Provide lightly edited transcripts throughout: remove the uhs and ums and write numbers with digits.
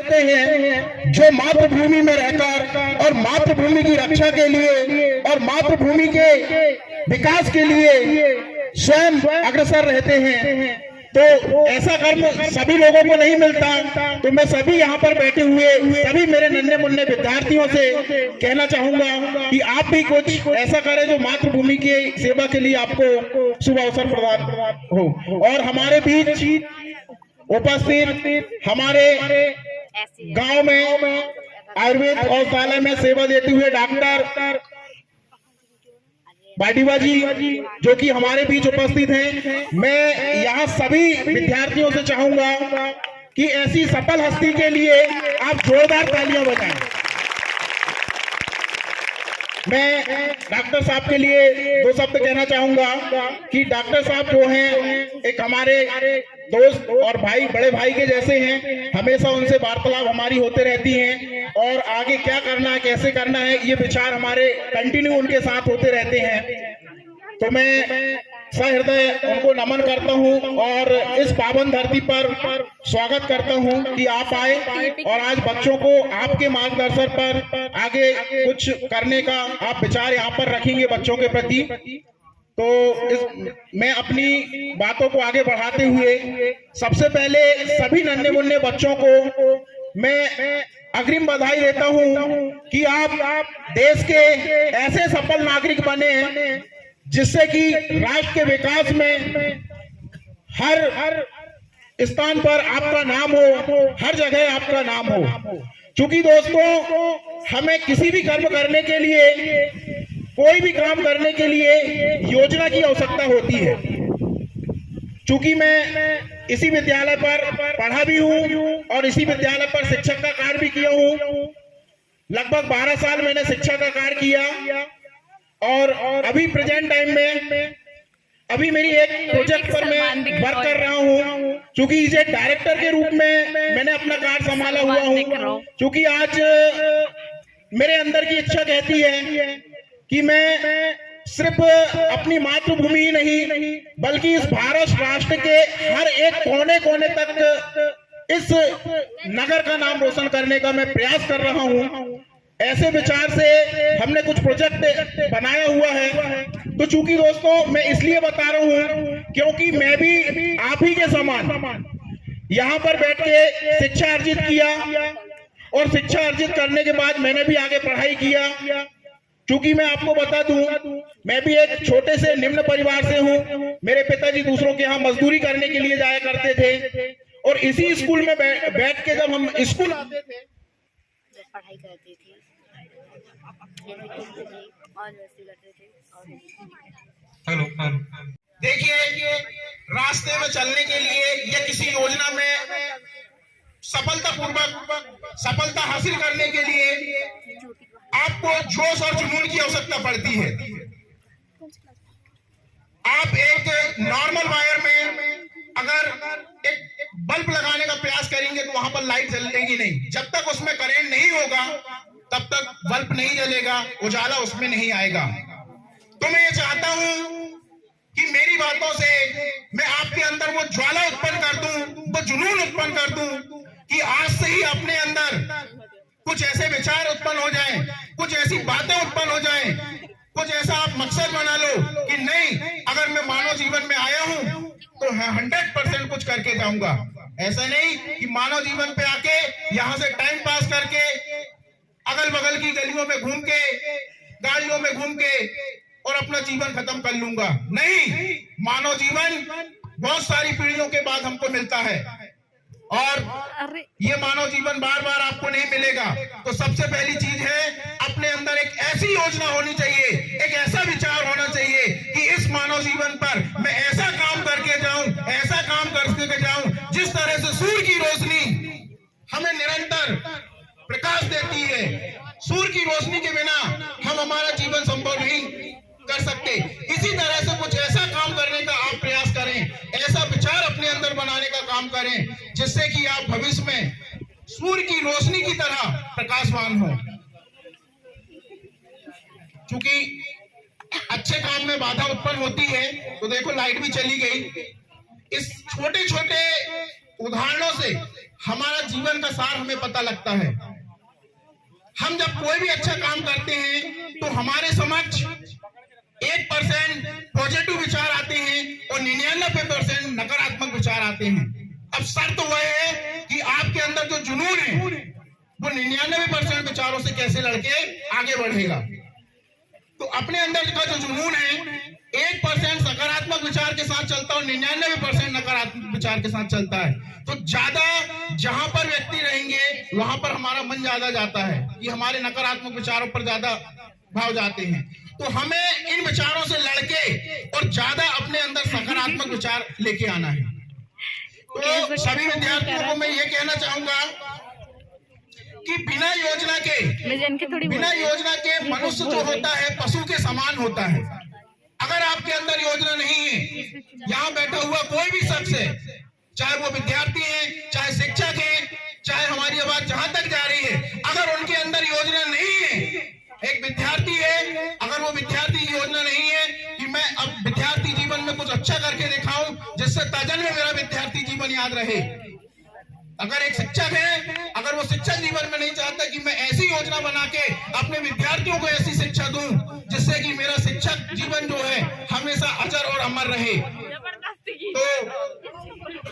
सकते हैं जो मातृभूमि में रहकर और मातृभूमि की रक्षा के लिए और मातृभूमि के विकास के लिए स्वयं अग्रसर रहते हैं। तो ऐसा कर्म सभी लोगों को नहीं मिलता। तो मैं सभी यहाँ पर बैठे हुए सभी मेरे नन्हे मुन्ने विद्यार्थियों से कहना चाहूंगा कि आप भी कुछ ऐसा करें जो मातृभूमि की सेवा के लिए आपको शुभ अवसर प्रदान हो। और हमारे बीच उपस्थित हमारे गांव में आयुर्वेद औषधालय में सेवा देते हुए डॉक्टर बाडीवा जी जो कि हमारे बीच उपस्थित हैं। मैं यहाँ सभी विद्यार्थियों से चाहूंगा कि ऐसी सफल हस्ती के लिए आप जोरदार तालियां बजाएं। मैं डॉक्टर साहब के लिए दो शब्द कहना चाहूंगा कि डॉक्टर साहब जो हैं एक हमारे दोस्त और भाई, बड़े भाई के जैसे हैं। हमेशा उनसे वार्तालाप हमारी होते रहती हैं और आगे क्या करना है, कैसे करना है, ये विचार हमारे कंटिन्यू उनके साथ होते रहते हैं। तो मैं सहृदय उनको नमन करता हूं और इस पावन धरती पर स्वागत करता हूं कि आप आए और आज बच्चों को आपके मार्गदर्शन पर आगे कुछ करने का आप विचार यहाँ पर रखेंगे बच्चों के प्रति। तो मैं अपनी बातों को आगे बढ़ाते हुए सबसे पहले सभी नन्हे मुन्ने बच्चों को मैं अग्रिम बधाई देता हूं कि आप देश के ऐसे सफल नागरिक बने जिससे कि राष्ट्र के विकास में हर स्थान पर आपका नाम हो, हर जगह आपका नाम हो। क्योंकि दोस्तों हमें किसी भी कर्म करने के लिए, कोई भी काम करने के लिए योजना की आवश्यकता होती है। चूंकि मैं इसी विद्यालय पर पढ़ा भी हूँ और इसी विद्यालय पर शिक्षक का कार्य भी किया हूँ। लगभग 12 साल मैंने शिक्षा का कार्य किया और अभी प्रेजेंट टाइम में अभी मेरी एक प्रोजेक्ट पर मैं वर्क कर रहा हूँ। क्योंकि इसे डायरेक्टर के रूप में मैंने अपना कार्य संभाला हुआ हूँ। क्योंकि आज मेरे अंदर की इच्छा कहती है कि मैं सिर्फ अपनी मातृभूमि ही नहीं बल्कि इस भारत राष्ट्र के हर एक कोने कोने तक इस नगर का नाम रोशन करने का मैं प्रयास कर रहा हूं। ऐसे विचार से हमने कुछ प्रोजेक्ट बनाया हुआ है। तो चूंकि दोस्तों मैं इसलिए बता रहा हूं क्योंकि मैं भी आप ही के समान यहाँ पर बैठ के शिक्षा अर्जित किया और शिक्षा अर्जित करने के बाद मैंने भी आगे पढ़ाई किया। क्योंकि मैं आपको बता दूं मैं भी एक छोटे से निम्न परिवार से हूं। मेरे पिताजी दूसरों के यहाँ मजदूरी करने के लिए जाया करते थे और इसी स्कूल में बैठ के जब हम स्कूल आते थे पढ़ाई करते थे और वैसे करते थे। हेलो देखिए रास्ते में चलने के लिए या किसी योजना में सफलता हासिल करने के लिए आपको जोश और जुनून की आवश्यकता पड़ती है। आप एक नॉर्मल वायर में अगर एक बल्ब लगाने का प्रयास करेंगे तो वहां पर लाइट जलेगी नहीं। जब तक उसमें करंट नहीं होगा तब तक बल्ब नहीं जलेगा, उजाला उसमें नहीं आएगा। तो मैं ये चाहता हूं कि मेरी बातों से मैं आपके अंदर वो ज्वाला उत्पन्न कर दूं, वो जुनून उत्पन्न कर दूं कि आज से ही अपने अंदर कुछ ऐसे विचार उत्पन्न हो जाएं, कुछ ऐसी बातें उत्पन्न हो जाएं, कुछ ऐसा आप मकसद बना लो कि नहीं, अगर मैं मानव जीवन में आया हूं तो 100% कुछ करके जाऊंगा। ऐसा नहीं कि मानव जीवन पे आके यहां से टाइम पास करके अगल बगल की गलियों में घूम के, गाड़ियों में घूम के और अपना जीवन खत्म कर लूंगा। नहीं, मानव जीवन बहुत सारी पीढ़ियों के बाद हमको मिलता है और ये मानव जीवन बार बार आपको नहीं मिलेगा। तो सबसे पहली चीज है अपने अंदर एक ऐसी योजना होनी चाहिए, एक ऐसा विचार होना चाहिए कि इस मानव जीवन पर मैं ऐसा काम करके जाऊं, ऐसा काम करके जाऊं जिस तरह से सूर्य की रोशनी हमें निरंतर प्रकाश देती है। सूर्य की रोशनी के बिना हम हमारा जीवन संभव नहीं कर सकते। इसी तरह से कुछ ऐसा काम करने का आप प्रयास करें, ऐसा विचार अपने अंदर बनाने का काम करें जिससे कि आप भविष्य में सूर्य की रोशनी की तरह प्रकाशवान हो। क्योंकि अच्छे काम में बाधा उत्पन्न होती है। तो देखो लाइट भी चली गई। इस छोटे छोटे उदाहरणों से हमारा जीवन का सार हमें पता लगता है। हम जब कोई भी अच्छा काम करते हैं तो हमारे समक्ष 1% पॉजिटिव विचार आते हैं और 99% नकारात्मक विचार आते हैं। अब शर्त वह है कि आपके अंदर जो जुनून है वो 99% विचारों से कैसे लड़के आगे बढ़ेगा। तो अपने अंदर का जो जुनून है 1% सकारात्मक विचार के साथ चलता है और 99% नकारात्मक विचार के साथ चलता है। तो ज्यादा जहां पर व्यक्ति रहेंगे वहां पर हमारा मन ज्यादा जाता है कि हमारे नकारात्मक विचारों पर ज्यादा भाव जाते हैं। तो हमें इन विचारों से लड़के और ज्यादा अपने अंदर सकारात्मक विचार लेके आना है। तो सभी विद्यार्थियों को मैं ये कहना चाहूंगा कि बिना योजना के मनुष्य जो होता है पशु के समान होता है। अगर आपके अंदर योजना नहीं है, यहाँ बैठा हुआ कोई भी शख्स है, चाहे वो विद्यार्थी है, चाहे शिक्षक है, चाहे हमारी आवाज जहां तक जा रही है, अगर उनके अंदर योजना नहीं है, एक विद्यार्थी है, अगर वो विद्यार्थी की योजना नहीं है कि मैं अब विद्यार्थी जीवन में कुछ अच्छा करके दिखाऊं जिससे तजन में मेरा विद्यार्थी जीवन याद रहे। अगर एक शिक्षक है, अगर वो शिक्षक जीवन में नहीं चाहता कि मैं ऐसी योजना बना के अपने विद्यार्थियों को ऐसी शिक्षा दूं जिससे कि मेरा शिक्षक जीवन जो है हमेशा अजर और अमर रहे, तो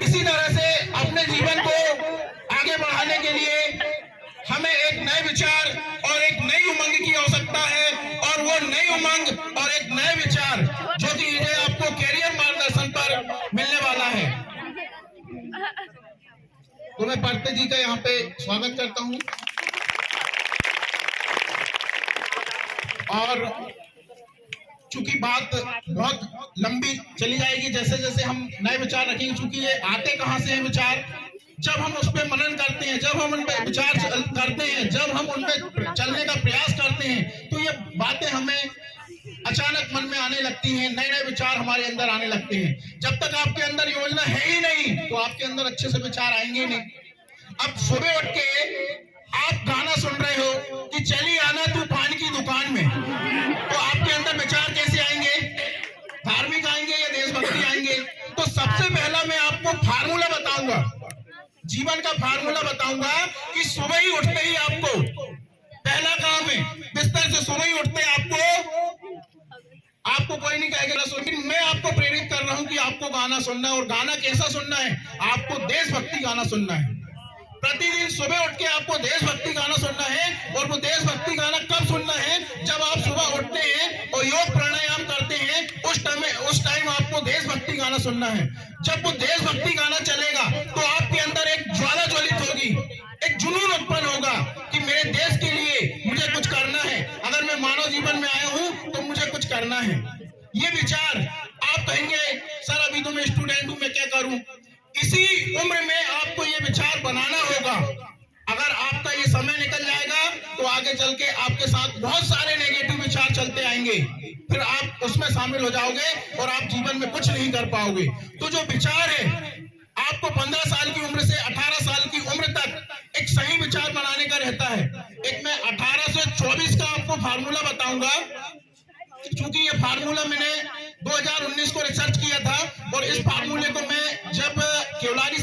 इसी तरह से अपने जीवन को आगे बढ़ाने के लिए हमें एक नए विचार और एक नई उमंग की आवश्यकता है। और वो नई उमंग और एक नए विचार जो कि ये आपको कैरियर मार्गदर्शन पर मिलने वाला है। तो मैं पार्थे जी का यहाँ पे स्वागत करता हूँ। और चूंकि बात बहुत लंबी चली जाएगी, जैसे जैसे हम नए विचार रखेंगे, चूंकि ये आते कहाँ से हैं विचार, जब हम उस पर मनन करते हैं, जब हम उन पर विचार करते हैं, जब हम उन पर चलने का प्रयास करते हैं, तो ये बातें हमें अचानक मन में आने लगती हैं, नए नए विचार हमारे अंदर आने लगते हैं। जब तक आपके अंदर योजना है ही नहीं तो आपके अंदर अच्छे से विचार आएंगे नहीं। अब सुबह उठ के आप गाना सुन रहे हो कि चली आना तूफान की दुकान में, तो आपके अंदर विचार कैसे आएंगे? धार्मिक आएंगे या देशभक्ति आएंगे? तो सबसे पहला मैं आपको फार्मूला बताऊंगा, जीवन का फार्मूला बताऊंगा कि सुबह ही उठते ही आपको पहला काम है, बिस्तर से सुबह ही उठते आपको कोई नहीं कहेगा सुन, मैं आपको प्रेरित कर रहा हूं कि आपको गाना सुनना है। और गाना कैसा सुनना है? आपको देशभक्ति गाना सुनना है। प्रतिदिन सुबह उठ के आपको देशभक्ति गाना सुनना है। और वो देशभक्ति गाना कब सुनना है? जब आप सुबह उठते हैं और योग प्राणायाम करते हैं, उस टाइम आपको देशभक्ति गाना सुनना है। जब वो देशभक्ति गाना चलेगा तो आपके अंदर एक ज्वाला ज्वलित होगी, एक जुनून उत्पन्न होगा कि मेरे देश के लिए मुझे कुछ करना है। अगर मैं मानव जीवन में आया हूं तो मुझे कुछ करना है। ये विचार आप कहेंगे सर अभी तो मैं स्टूडेंट हूं, मैं क्या करूं? इसी उम्र में आपको ये विचार बनाना होगा। अगर आपका ये समय निकल जाएगा तो आगे चल के आपके साथ बहुत सारे नेगेटिव विचार चलते आएंगे, फिर आप उसमें शामिल हो जाओगे और आप जीवन में कुछ नहीं कर पाओगे। तो जो विचार है आपको 15 साल की उम्र से 18 साल की उम्र तक एक सही विचार बनाने का रहता है। एक मैं 18 से 24 का आपको फार्मूला बताऊंगा, क्योंकि ये फार्मूला मैंने 2019 को रिसर्च किया था। और इस फार्मूले को मैं जब केवलारी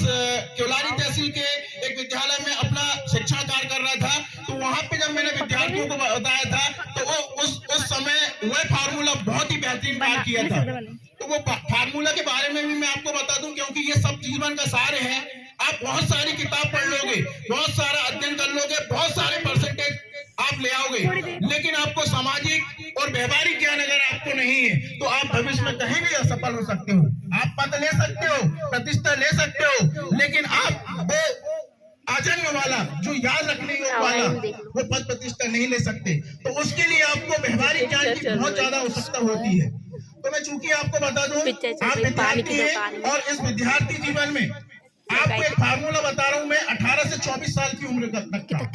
तहसील के एक विद्यालय में अपना शिक्षण कार्य कर रहा था, तो वहां पे जब मैंने विद्यार्थियों को बताया था तो वो उस समय वह फार्मूला बहुत ही बेहतरीन कार्य किया था। तो वो फार्मूला के बारे में भी मैं आपको बता दूं, क्योंकि ये सब जीवन का सार है। आप बहुत सारी किताब पढ़ लोगे, बहुत सारा अध्ययन कर लोगे, बहुत सारे परसेंटेज आप ले आओगे, लेकिन आपको सामाजिक और व्यवहारिक ज्ञान अगर आपको नहीं है तो आप भविष्य में कहीं भी असफल हो सकते हो। आप पद ले सकते हो, प्रतिष्ठा ले सकते हो, लेकिन आप वो आजन्म वाला जो याद रखने योग वाला वो पद प्रतिष्ठा नहीं ले सकते। तो उसके लिए आपको व्यवहारिक ज्ञान की बहुत ज्यादा आवश्यकता होती है। तो मैं चूंकि आपको बता दूं, आप विद्यार्थी हैं और इस विद्यार्थी जीवन में आपको एक फार्मूला बता रहा हूं मैं 18 से 24 साल की उम्र तक का। आप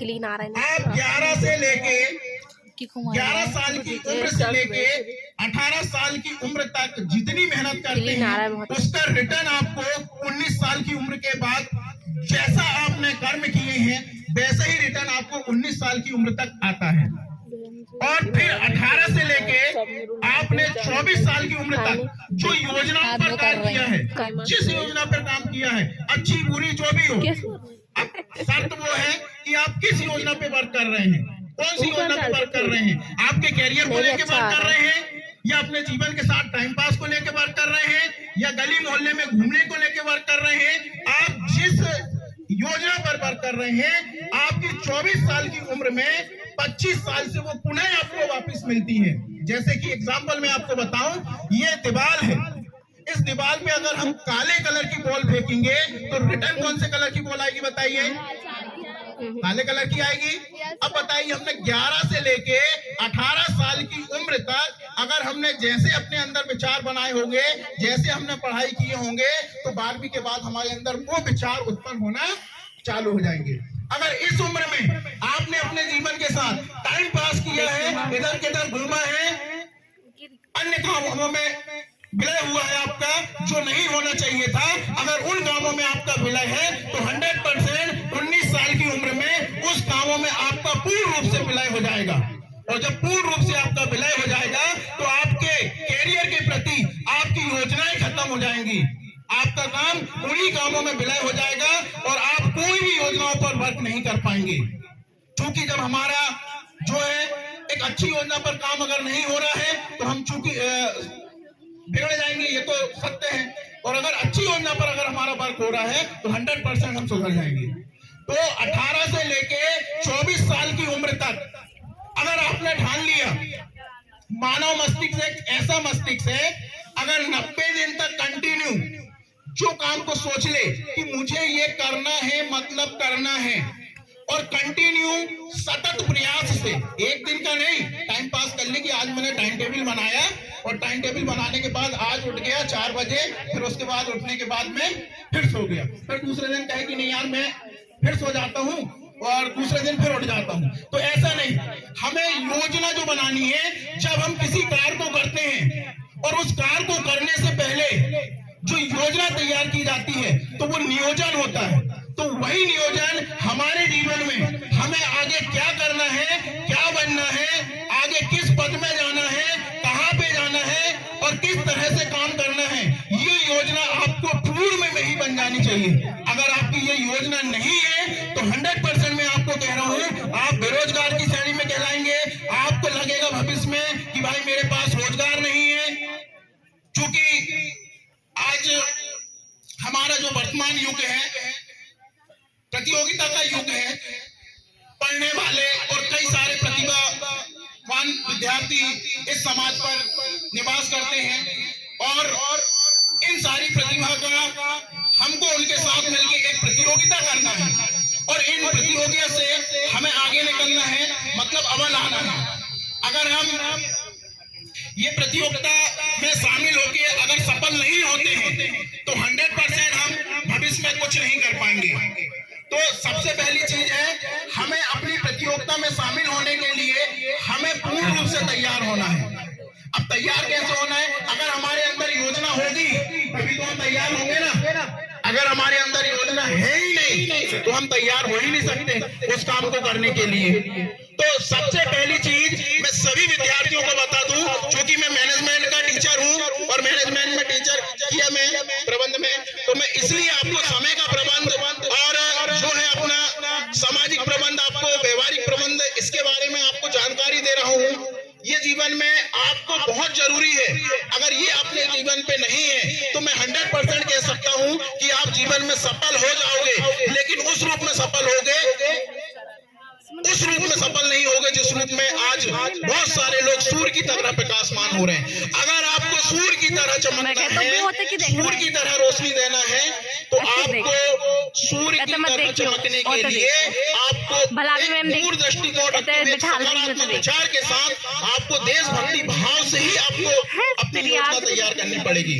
11 साल की उम्र से लेके 18 साल की उम्र तक जितनी मेहनत करते हैं उसका रिटर्न आपको 19 साल की उम्र के बाद, जैसा आपने कर्म किए हैं वैसा ही रिटर्न आपको 19 साल की उम्र तक आता है। और फिर 18 से लेके आपने 24 साल की उम्र तक जो योजनाओं पर काम किया है, जिस योजना पर काम किया है, अच्छी बुरी जो भी हो, अब शर्त वो है कि आप किस योजना पे वर्क कर रहे हैं, कौन सी योजना पे वर्क कर रहे हैं, आपके कैरियर को लेके वर्क कर रहे हैं या अपने जीवन के साथ टाइम पास को लेके वर्क कर रहे हैं या गली मोहल्ले में घूमने को लेके वर्क कर रहे हैं। आप जिस योजना पर वर्क कर रहे हैं, आपकी 24 साल की उम्र में 25 साल से वो पुनः आपको वापस मिलती है। जैसे कि एग्जाम्पल मैं आपको बताऊं, ये दीवार है, इस दीवार में अगर हम काले कलर की बॉल फेंकेंगे तो रिटर्न कौन से कलर की बॉल आएगी बताइए? काले कलर की आएगी। अब बताइए, हमने 11 से लेके 18 साल की उम्र तक अगर हमने जैसे अपने अंदर विचार बनाए होंगे, जैसे हमने पढ़ाई किए होंगे, तो 12वीं के बाद हमारे अंदर वो विचार उत्पन्न होना चालू हो जाएंगे। अगर इस उम्र में आपने अपने जीवन के साथ टाइम पास किया है, इधर किधर घूमा है, अन्य कामों में विलय हुआ है आपका जो नहीं होना चाहिए था, अगर उन कामों में आपका विलय है तो 100% 19 साल की उम्र में उस कामों में आपका पूर्ण रूप से विलय हो जाएगा। और जब पूर्ण रूप से आपका विलय हो जाएगा तो आपके कैरियर के प्रति आपकी योजनाएं खत्म हो जाएंगी, आपका काम उन्हीं कामों में विलय हो जाएगा और आप कोई भी योजनाओं पर वर्क नहीं कर पाएंगे। क्योंकि जब हमारा जो है एक अच्छी योजना पर काम अगर नहीं हो रहा है तो हम चूंकि बिगड़ जाएंगे, ये तो सत्य है। और अगर अच्छी योजना पर अगर हमारा वर्क हो रहा है तो 100% हम सुधर जाएंगे। तो 18 से लेके 24 साल की उम्र तक अगर आपने ठान लिया, मानव मस्तिष्क एक ऐसा मस्तिष्क है, अगर 90 दिन तक कंटिन्यू जो काम को सोच ले कि मुझे ये करना है, मतलब करना है, और कंटिन्यू सतत प्रयास से, एक दिन का नहीं, टाइम पास करने की आज मैंने टाइम टेबल बनाया और टाइम टेबल बनाने के बाद आज उठ गया 4 बजे, फिर उसके बाद उठने के बाद में फिर सो गया, फिर दूसरे दिन कहे कि नहीं यार मैं फिर सो जाता हूँ और दूसरे दिन फिर उठ जाता हूँ। तो ऐसा नहीं, हमें योजना जो बनानी है, जब हम किसी कार्य को करते हैं और उस कार्य को करने से पहले जो योजना तैयार की जाती है तो वो नियोजन होता है। तो वही नियोजन हमारे जीवन में हमें आगे क्या करना है, क्या बनना है, आगे किस पद में जाना है, कहां पे जाना है और किस तरह से काम करना है, ये योजना आपको पूर्ण में ही बन जानी चाहिए। अगर आपकी ये योजना नहीं है तो 100% मैं आपको कह रहा हूं, आप बेरोजगार की श्रेणी में कहलाएंगे। आपको लगेगा भविष्य में कि भाई मेरे पास रोजगार नहीं है, क्योंकि आज हमारा जो वर्तमान युग है प्रतियोगिता का युग है। पढ़ने वाले और कई सारे प्रतिभावान विद्यार्थी इस समाज पर निवास करते हैं और इन सारी प्रतिभा का हमको उनके साथ मिलकर एक प्रतियोगिता करना है और इन प्रतियोगिता से हमें आगे निकलना है, मतलब अव्वल आना है। अगर हम ये प्रतियोगिता में शामिल होकर अगर सफल नहीं होते हैं तो 100% हम भविष्य में कुछ नहीं कर पाएंगे। तो सबसे पहली चीज है, हमें अपनी प्रतियोगिता में शामिल होने के लिए हमें पूर्ण रूप से तैयार होना है। अब तैयार कैसे होना है? अगर हमारे अंदर योजना होगी तभी तो हम तैयार होंगे ना। अगर हमारे अंदर योजना है ही नहीं तो हम तैयार हो ही नहीं सकते उस काम को करने के लिए। तो सबसे पहली चीज मैं सभी विद्यार्थियों को बता दूं, क्योंकि मैं मैनेजमेंट का टीचर हूं और मैनेजमेंट में टीचर किया मैं प्रबंध में, तो मैं इसलिए आपको समय का प्रबंध और जो है अपना सामाजिक प्रबंध, आपको व्यवहारिक प्रबंध, इसके बारे में आपको जानकारी दे रहा हूं। ये जीवन में आपको बहुत जरूरी है। अगर ये अपने जीवन पे नहीं है तो मैं 100% कह सकता हूं कि आप जीवन में सफल हो जाओगे, लेकिन उस रूप में सफल होगे, उस रूप में सफल नहीं होगे जिस रूप में आज बहुत सारे लोग सूर्य की तरह प्रकाशमान हो रहे हैं। अगर आपको सूर्य की तरह चमकना है, सूर्य की तरह रोशनी देना है, तो आपको सूर्य की तरह चमकने के लिए आपको दूर दृष्टिकोण रखते हुए सकारात्मक विचार के साथ आपको देशभक्ति भाव से ही आपको अपनी योजना तैयार करनी पड़ेगी।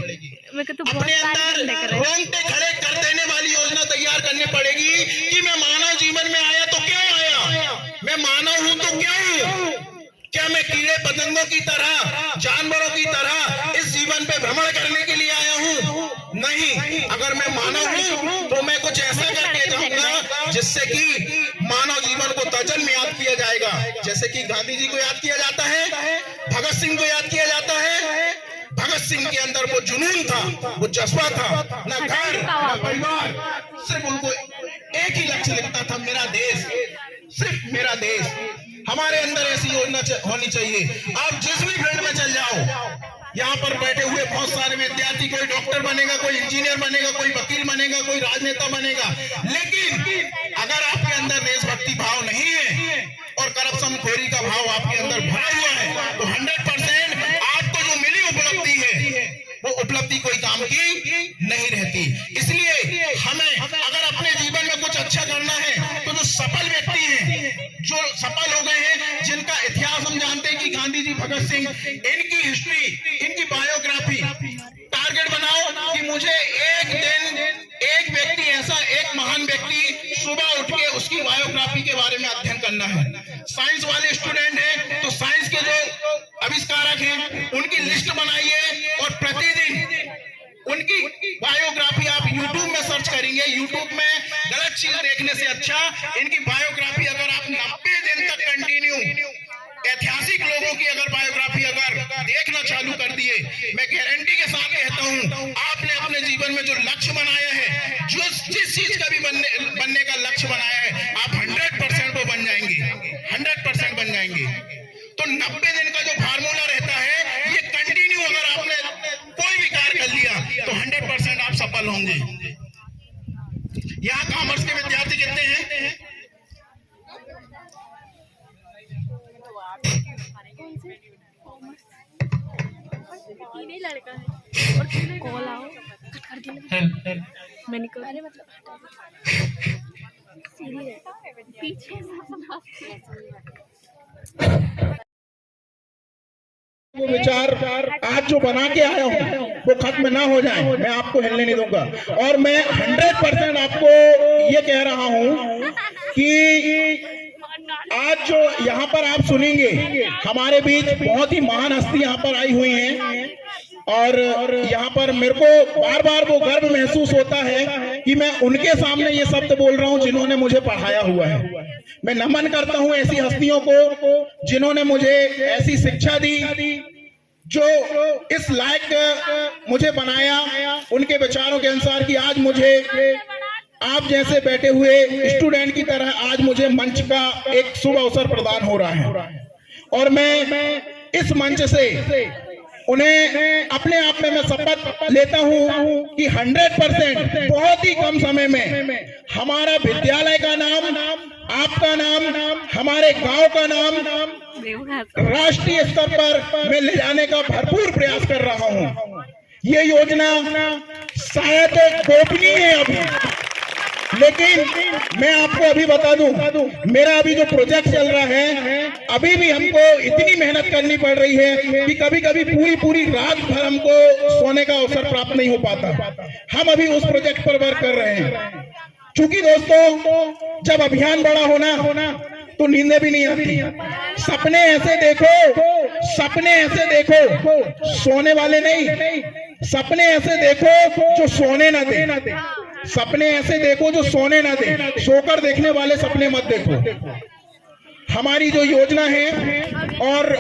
अपने अंदर रोंगटे खड़े कर देने वाली योजना तैयार करनी पड़ेगी कि मैं मानव जीवन में आया तो क्यों आया, मैं मानव हूं तो क्या हूं, क्या मैं कीड़े पतंगों की तरह, जानवरों की तरह इस जीवन पे भ्रमण करने के लिए आया हूं? नहीं, अगर मैं मानव हूं तो मैं कुछ ऐसा करके जाऊंगा जिससे कि मानव जीवन को तजन्म याद किया जाएगा। जैसे कि गांधी जी को याद किया जाता है, भगत सिंह को याद किया जाता है। भगत सिंह के अंदर वो जुनून था, वो जज्बा था, न घर न परिवार, सिर्फ उनको एक ही लक्ष्य लिखता था, मेरा देश, सिर्फ मेरा देश। हमारे अंदर ऐसी योजना होनी चाहिए। आप जिस भी फील्ड में चल जाओ, यहाँ पर बैठे हुए बहुत सारे विद्यार्थी, कोई डॉक्टर बनेगा, कोई इंजीनियर बनेगा, कोई वकील बनेगा, कोई राजनेता बनेगा, लेकिन अगर आपके अंदर देशभक्ति भाव नहीं है और करप्शन खोरी का भाव आपके अंदर भरा हुआ है, तो 100% आपको जो मिली उपलब्धि है वो उपलब्धि कोई काम की नहीं रहती। इसलिए हमें अगर अपने जीवन में कुछ अच्छा करना है, तो जो सफल व्यक्ति हैं, जो सफल हो गए हैं, जिनका इतिहास हम जानते हैं कि गांधी जी, भगत सिंह, इनकी हिस्ट्री, इनकी बायोग्राफी टारगेट बनाओ कि मुझे एक दिन एक व्यक्ति ऐसा, एक महान व्यक्ति सुबह उठ के उसकी बायोग्राफी के बारे में अध्ययन करना है। साइंस वाले स्टूडेंट हैं तो साइंस के जो आविष्कारक हैं उनकी लिस्ट बनाइए और प्रतिदिन उनकी बायोग्राफी आप YouTube में सर्च करेंगे। YouTube में गलत चीज देखने से अच्छा इनकी बायोग्राफी अगर आप 90 दिन तक कंटिन्यू ऐतिहासिक लोगों की अगर बायोग्राफी अगर देखना चालू कर दिए, मैं गारंटी के साथ कहता हूं, आपने अपने जीवन में जो लक्ष्य बनाया है, जो जिस चीज का भी बनने का लक्ष्य बनाया है, आप 100% वो बन जाएंगे, 100% बन जाएंगे। तो 90 दिन का जो फार्मूला रहता है, ये कंटिन्यू अगर आपने कोई भी कार्य कर लिया तो 100% आप सफल होंगे। यहाँ कॉमर्स के विद्यार्थी कितने हैं? लड़का है और कॉल आओ कट कर देना। मैंने कहा अरे मतलब सीधी है पीछे वो विचार आज जो बना के आया हूँ वो खत्म ना हो जाए, मैं आपको हिलने नहीं दूंगा। और मैं 100% आपको ये कह रहा हूँ कि आज जो यहाँ पर आप सुनेंगे, हमारे बीच बहुत ही महान हस्ती यहाँ पर आई हुई हैं और यहाँ पर मेरे को बार बार वो गर्व महसूस होता है कि मैं उनके सामने ये शब्द बोल रहा हूँ जिन्होंने मुझे पढ़ाया हुआ है। मैं नमन करता हूँ ऐसी हस्तियों को जिन्होंने मुझे ऐसी शिक्षा दी, जो इस लायक मुझे बनाया उनके विचारों के अनुसार कि आज मुझे आप जैसे बैठे हुए स्टूडेंट की तरह आज मुझे मंच का एक शुभ अवसर प्रदान हो रहा है। और मैं इस मंच से उन्हें अपने आप में मैं शपथ लेता हूं कि 100% बहुत ही कम समय में हमारा विद्यालय का नाम, आपका नाम, हमारे गांव का नाम राष्ट्रीय स्तर पर मैं ले जाने का भरपूर प्रयास कर रहा हूं। ये योजना शायद गोपनीय है अभी, लेकिन मैं आपको अभी बता दूं, मेरा अभी जो प्रोजेक्ट चल रहा है, अभी भी हमको इतनी मेहनत करनी पड़ रही है कि कभी कभी पूरी रात भर हमको सोने का अवसर प्राप्त नहीं हो पाता। हम अभी उस प्रोजेक्ट पर वर्क कर रहे हैं। क्योंकि दोस्तों, जब अभियान बड़ा होना तो नींदें भी नहीं आती। सपने ऐसे देखो सोने वाले नहीं, सपने ऐसे देखो जो सोने ना दे, सपने ऐसे देखो जो सोने ना दे, सोकर देखने वाले सपने मत देखो। हमारी जो योजना है और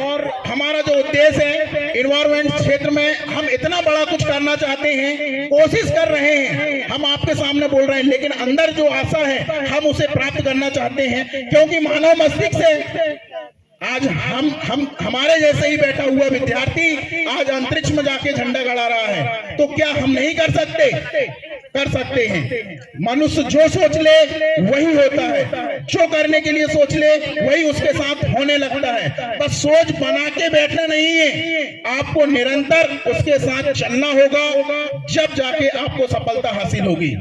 हमारा जो उद्देश्य है, इन्वायरमेंट क्षेत्र में हम इतना बड़ा कुछ करना चाहते हैं, कोशिश कर रहे हैं, हम आपके सामने बोल रहे हैं, लेकिन अंदर जो आशा है हम उसे प्राप्त करना चाहते हैं। क्योंकि मानव मस्तिष्क से आज हम हमारे जैसे ही बैठा हुआ विद्यार्थी आज अंतरिक्ष में जाके झंडा गड़ा रहा है, तो क्या हम नहीं कर सकते? कर सकते हैं। मनुष्य जो सोच ले वही होता है, जो करने के लिए सोच ले वही उसके साथ होने लगता है। बस सोच बना के बैठना नहीं है, आपको निरंतर उसके साथ चलना होगा, जब जाके आपको सफलता हासिल होगी।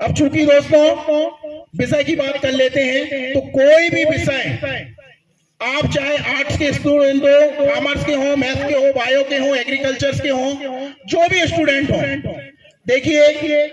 अब चूंकि दोस्तों विषय की बात कर लेते हैं, तो कोई भी विषय आप चाहे आर्ट्स के स्टूडेंट हो, कॉमर्स के हो, मैथ्स के हो, बायो के हो, एग्रीकल्चर के हो, जो भी स्टूडेंट हो, देखिए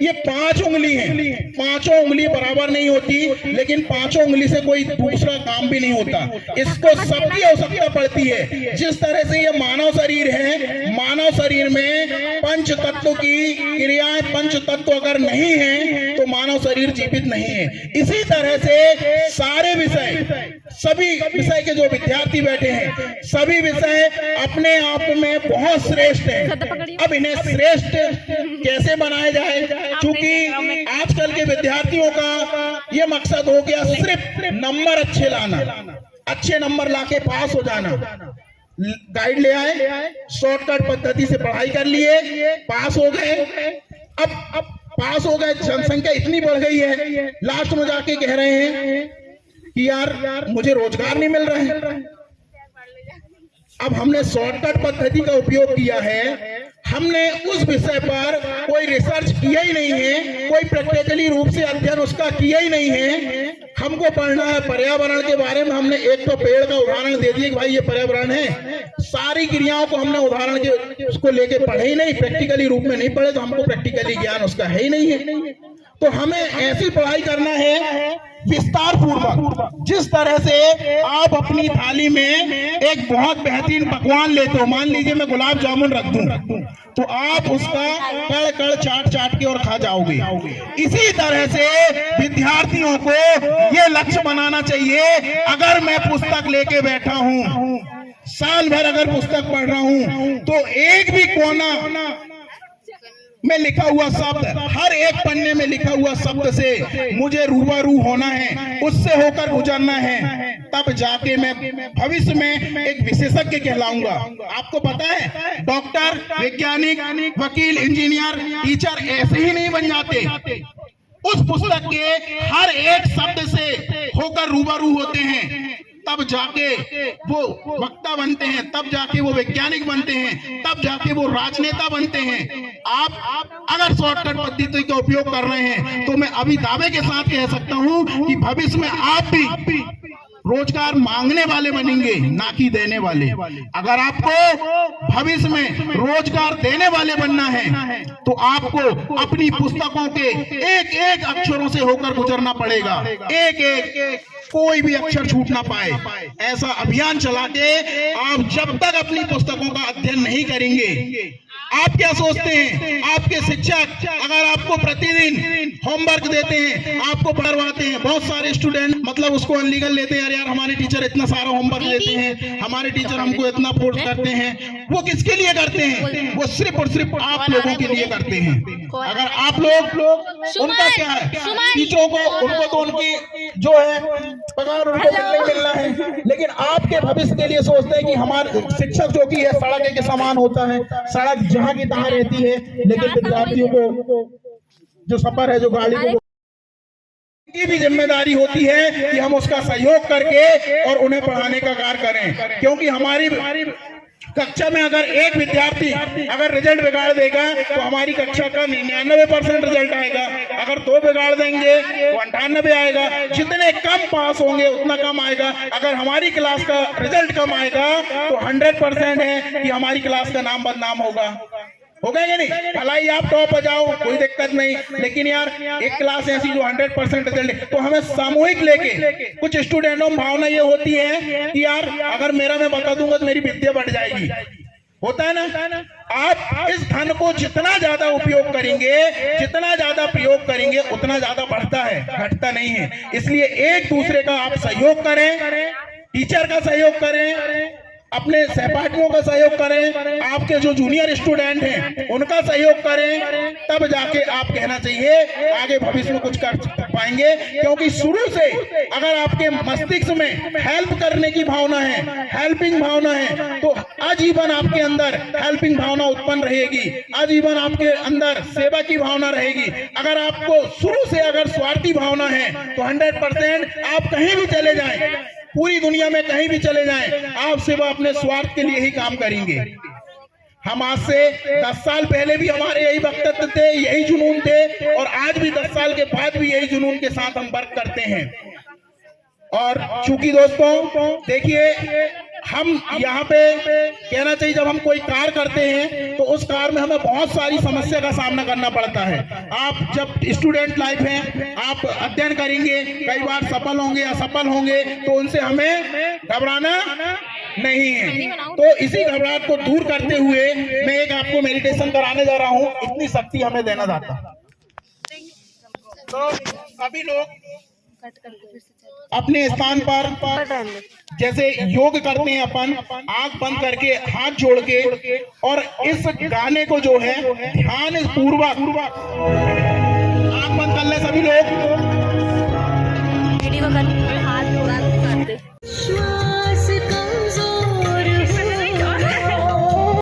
ये 5 उंगली हैं, पांचों उंगली बराबर नहीं होती, लेकिन पांचों उंगली से कोई दूसरा काम भी नहीं होता। इसको सबकी आवश्यकता पड़ती है। जिस तरह से ये मानव शरीर है, मानव शरीर में पंच तत्व की क्रियाएं, पंच तत्व अगर नहीं है तो मानव शरीर जीवित नहीं है। इसी तरह से सारे विषय सभी विषय के जो विद्यार्थी बैठे हैं, सभी विषय अपने आप में बहुत श्रेष्ठ हैं। अब इन्हें श्रेष्ठ कैसे बनाया जाए, क्योंकि आजकल के विद्यार्थियों का ये मकसद हो गया सिर्फ नंबर अच्छे लाना, अच्छे नंबर लाके पास हो जाना। गाइड ले आए, शॉर्टकट पद्धति से पढ़ाई कर लिए, पास हो गए। अब पास हो गए, जनसंख्या इतनी बढ़ गई है, लास्ट में जाके कह रहे हैं कि यार मुझे रोजगार नहीं मिल रहा है। अब हमने शॉर्टकट पद्धति का उपयोग किया है, हमने उस विषय पर कोई रिसर्च किया ही नहीं है, कोई प्रैक्टिकली रूप से अध्ययन उसका किया ही नहीं है। हमको पढ़ना है पर्यावरण के बारे में, हमने एक तो पेड़ का उदाहरण दे दिया कि भाई ये पर्यावरण है, सारी क्रियाओं को हमने उदाहरण के उसको लेके पढ़े ही नहीं, प्रैक्टिकली रूप में नहीं पढ़े, तो हमको प्रैक्टिकली ज्ञान उसका है ही नहीं है। तो हमें ऐसी पढ़ाई करना है विस्तार पूर्वक, जिस तरह से आप अपनी थाली में एक बहुत बेहतरीन पकवान लेते हो, मान लीजिए मैं गुलाब जामुन रख दूं, तो आप उसका कड़ कड़ चाट चाट के और खा जाओगे। इसी तरह से विद्यार्थियों को ये लक्ष्य बनाना चाहिए, अगर मैं पुस्तक लेके बैठा हूं, साल भर अगर पुस्तक पढ़ रहा हूं, तो एक भी कोना में लिखा हुआ शब्द, हर एक पन्ने में लिखा हुआ शब्द से मुझे रूबरू होना है, उससे होकर गुजरना है, तब जाके मैं भविष्य में एक विशेषज्ञ कहलाऊंगा। आपको पता है डॉक्टर, वैज्ञानिक, वकील, इंजीनियर, टीचर ऐसे ही नहीं बन जाते, उस पुस्तक के हर एक शब्द से होकर रूबरू होते हैं, तब जाके वो वक्ता बनते हैं, तब जाके वो वैज्ञानिक बनते हैं, तब जाके वो राजनेता बनते हैं। आप अगर शॉर्टकट पद्धति का उपयोग कर रहे हैं, तो मैं अभी दावे के साथ कह सकता हूं कि भविष्य में आप भी रोजगार मांगने वाले बनेंगे, ना कि देने वाले। अगर आपको भविष्य में रोजगार देने वाले बनना है, तो आपको अपनी पुस्तकों के एक एक अक्षरों से होकर गुजरना पड़ेगा, एक एक कोई भी अक्षर छूट ना पाए। ऐसा अभियान चला के आप जब तक अपनी पुस्तकों का अध्ययन नहीं करेंगे, आप क्या सोचते हैं, आपके शिक्षक अगर आपको प्रतिदिन होमवर्क देते हैं, आपको पढ़वाते हैं, बहुत सारे स्टूडेंट मतलब उसको अनलीगल लेते हैं, यार हमारे टीचर इतना सारा होमवर्क देते हैं, हमारे टीचर हमको इतना फोर्स करते हैं, वो किसके लिए करते हैं? वो सिर्फ और सिर्फ आप लोगों के लिए करते हैं। अगर आप लोग उनका क्या है, टीचरों को उनको तो उनकी जो है पगार उनको मिलना है, लेकिन आपके भविष्य के लिए सोचते हैं कि हमारे शिक्षक जो कि है सड़क के समान होता है, सड़क जहाँ की तहाँ रहती है, लेकिन विद्यार्थियों को जो सफर है, जो गाड़ी को की भी जिम्मेदारी होती है कि हम उसका सहयोग करके और उन्हें पढ़ाने का कार्य करें। क्योंकि हमारी कक्षा में अगर एक विद्यार्थी अगर रिजल्ट बिगाड़ देगा, तो हमारी कक्षा का 99% रिजल्ट आएगा, अगर 2 बिगाड़ देंगे तो 98 आएगा, जितने कम पास होंगे उतना कम आएगा। अगर हमारी क्लास का रिजल्ट कम आएगा तो 100% है कि हमारी क्लास का नाम बदनाम होगा या नहीं? भलाई आप टॉप हो जाओ, कोई दिक्कत नहीं, लेकिन यार एक क्लास ऐसी जो 100% रिजल्ट, तो हमें सामूहिक लेके कुछ स्टूडेंटों में भावना ये होती है कि यार अगर मेरा मैं बता दूंगा तो मेरी विद्या बढ़ जाएगी, होता है ना? आप इस धन को जितना ज्यादा उपयोग करेंगे, जितना ज्यादा प्रयोग करेंगे, उतना ज्यादा बढ़ता है, घटता नहीं है। इसलिए एक दूसरे का आप सहयोग करें, टीचर का सहयोग करें, अपने सहपाठियों का सहयोग करें, आपके जो जूनियर स्टूडेंट हैं उनका सहयोग करें, तब जाके आप कहना चाहिए आगे भविष्य में कुछ कर पाएंगे। क्योंकि शुरू से अगर आपके मस्तिष्क में हेल्प करने की भावना है, हेल्पिंग भावना है, तो आजीवन आपके अंदर हेल्पिंग भावना उत्पन्न रहेगी, आजीवन आपके अंदर सेवा की भावना रहेगी। अगर आपको शुरू से अगर स्वार्थी भावना है, तो 100% आप कहीं भी चले जाएं, पूरी दुनिया में कहीं भी चले जाएं, आप सिर्फ अपने स्वार्थ के लिए ही काम करेंगे। हम आज से 10 साल पहले भी हमारे यही वक्तव्य थे, यही जुनून थे, और आज भी 10 साल के बाद भी यही जुनून के साथ हम वर्क करते हैं। और चूंकि दोस्तों देखिए, हम यहाँ पे कहना चाहिए जब हम कोई कार्य करते हैं तो उस कार्य में हमें बहुत सारी समस्या का सामना करना पड़ता है। आप जब स्टूडेंट लाइफ है, आप अध्ययन करेंगे, कई बार सफल होंगे, असफल होंगे, तो उनसे हमें घबराना नहीं है। तो इसी घबराहट को दूर करते हुए मैं एक आपको मेडिटेशन कराने जा रहा हूँ, इतनी शक्ति हमें देना चाहता। तो अभी लोग कट करके फिर से चल अपने स्थान पर जैसे योग करते हैं अपन, आंख बंद करके हाथ जोड़ के, और इस गाने को जो है ध्यान पूर्वक आंख बंद कर ले सभी लोग। वीडियो कर